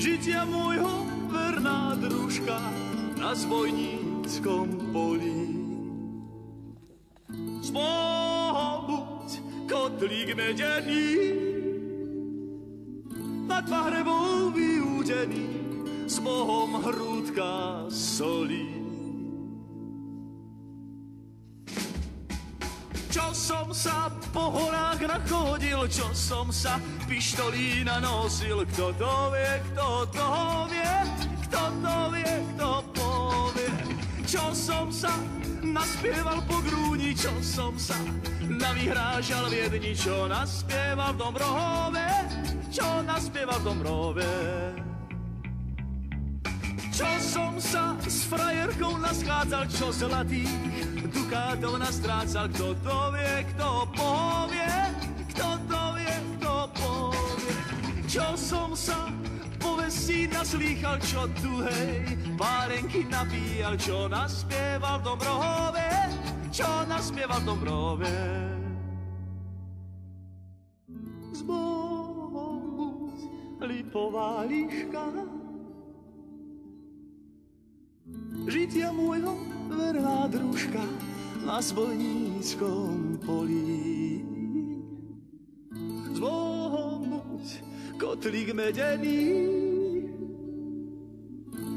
Žitia môjho verná družka na zbojníckom poli. Zbobuď, kotlík medený, nad pahrebou vyúdený, s Bohom hrúdka solí. Čo som sa po horách nachodil, čo som sa pištolí nanosil, kto to vie, kto to vie, kto to vie, kto povie. Čo som sa naspieval po grúni, čo som sa navyhrážal v Viedni, čo naspieval v Dombrohove, čo naspieval v Dombrohove. Čo som sa s frajerkou naschádzal, čo zlatých dukátov nastrácal, kto to vie, kto povie, kto to vie, kto povie. Čo som sa povestí naslýchal, čo tuhej párenky napíjal, čo naspieval v Dombrohove, čo naspieval v Dombrohove. S Bohom buď, lipová líška, žitia môjho verná družka na zbojníckom poli. S Bohom buď, kotlík medený,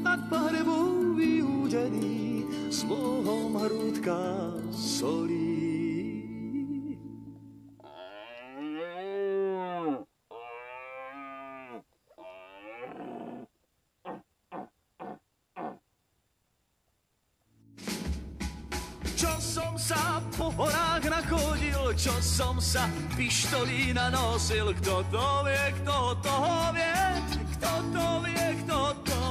nad pahrebou vyúdený, s Bohom hrúdka solí. Čo som sa po horách nachodil, čo som sa pištolí nanosil, kto to vie, kto to vie, kto to vie, kto to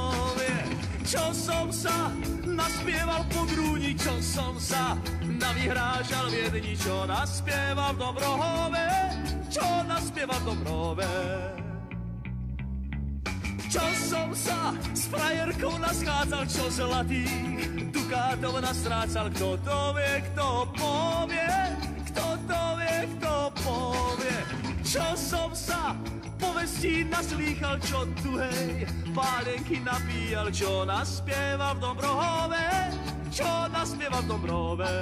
vie. Čo som sa naspieval po grúni, čo som sa navyhrážal v Viedni, čo naspieval v Dombrohove, čo naspieval v Dombrohove. Čo som sa s frajerkou naschádzal, čo zlatých dukátov nastrácal, kto to vie, kto povie, kto to vie, kto povie. Čo som sa povestí naslýchal, čo tuhej pálenky napíjal, čo naspieval v Dombrohove, čo naspieval v Dombrohove.